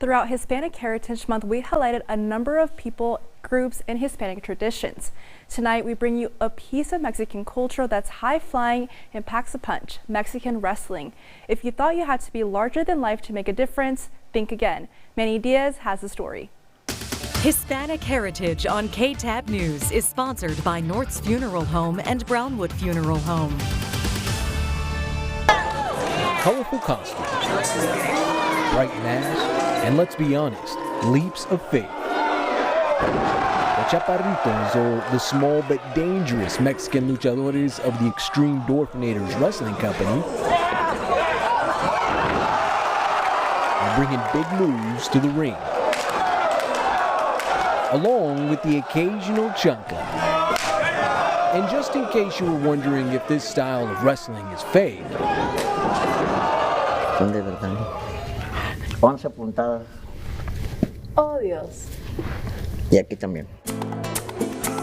Throughout Hispanic Heritage Month, we highlighted a number of people, groups, and Hispanic traditions. Tonight, we bring you a piece of Mexican culture that's high-flying and packs a punch, Mexican wrestling. If you thought you had to be larger than life to make a difference, think again. Manny Diaz has the story. Hispanic Heritage on KTAB News is sponsored by North's Funeral Home and Brownwood Funeral Home. Colorful costumes, bright masks, and let's be honest, leaps of faith. The Chaparittos, or the small but dangerous Mexican Luchadores of the Extreme Dwarfanators Wrestling Company, are bringing big moves to the ring, along with the occasional chancla. And just in case you were wondering if this style of wrestling is fake, son de verdad. 11 puntadas. Oh, Dios. Y aquí también.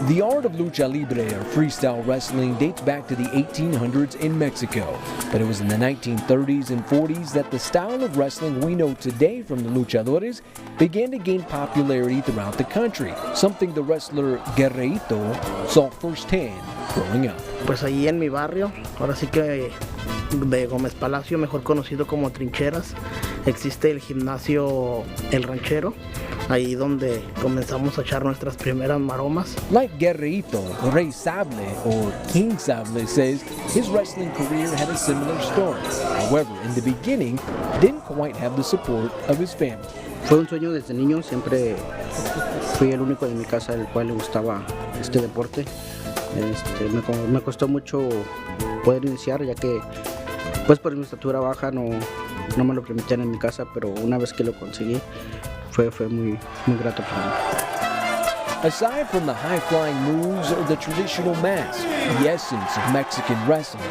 The art of lucha libre, or freestyle wrestling, dates back to the 1800s in Mexico. But it was in the 1930s and 40s that the style of wrestling we know today from the luchadores began to gain popularity throughout the country, something the wrestler Guerreito saw firsthand growing up. Pues ahí en mi barrio, ahora sí que de Gómez Palacio, mejor conocido como Trincheras, existe el gimnasio El Ranchero, ahí donde comenzamos a echar nuestras primeras maromas. Like Guerreito, Rey Sable, or King Sable, says his wrestling career had a similar story. However, in the beginning, didn't quite have the support of his family. Fue un sueño desde niño, siempre fui el único de mi casa al cual le gustaba este deporte. Me costó mucho poder iniciar, ya que pues por mi estatura baja no me lo permitían en mi casa, pero una vez que lo conseguí fue muy grato para mí. Aside from the high-flying moves or the traditional mask, the essence of Mexican wrestling,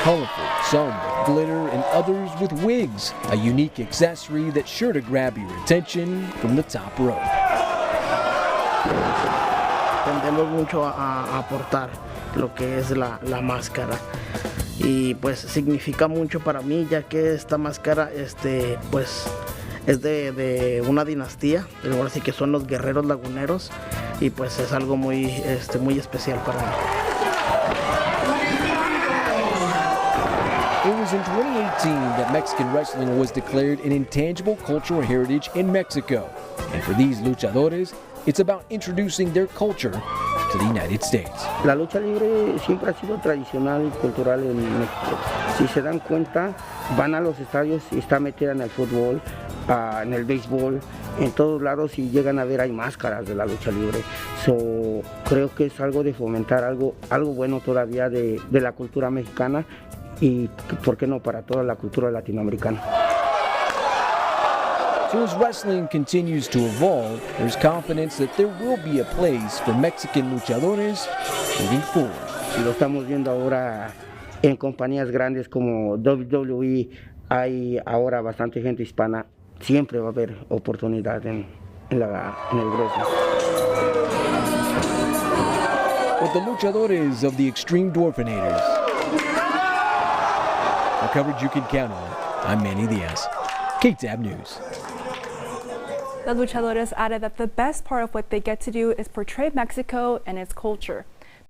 colorful, some with glitter and others with wigs, a unique accessory that's sure to grab your attention from the top row. Tendemos mucho a aportar lo que es la máscara. Y pues significa mucho para mí, ya que esta máscara pues es de una dinastía, pero ahora sí que son los guerreros laguneros, y pues es algo muy especial para mí. It was in 2018 that Mexican wrestling was declared an intangible cultural heritage in Mexico. And for these luchadores, it's about introducing their culture to the United States. La lucha libre siempre ha sido tradicional y cultural en México. Si se dan cuenta, van a los estadios y está metida en el fútbol, en el béisbol, en todos lados, y llegan a ver hay máscaras de la lucha libre. Creo que es algo de fomentar algo bueno todavía de la cultura mexicana y, ¿por qué no, para toda la cultura latinoamericana? So as wrestling continues to evolve, there's confidence that there will be a place for Mexican luchadores moving forward. Y lo estamos viendo ahora en compañías grandes como WWE, hay ahora bastante gente hispana, siempre va a haber oportunidad en el wrestling. With the luchadores of the Extreme Dwarfanators, a coverage you can count on. I'm Manny Diaz, KTAB News. The luchadores added that the best part of what they get to do is portray Mexico and its culture.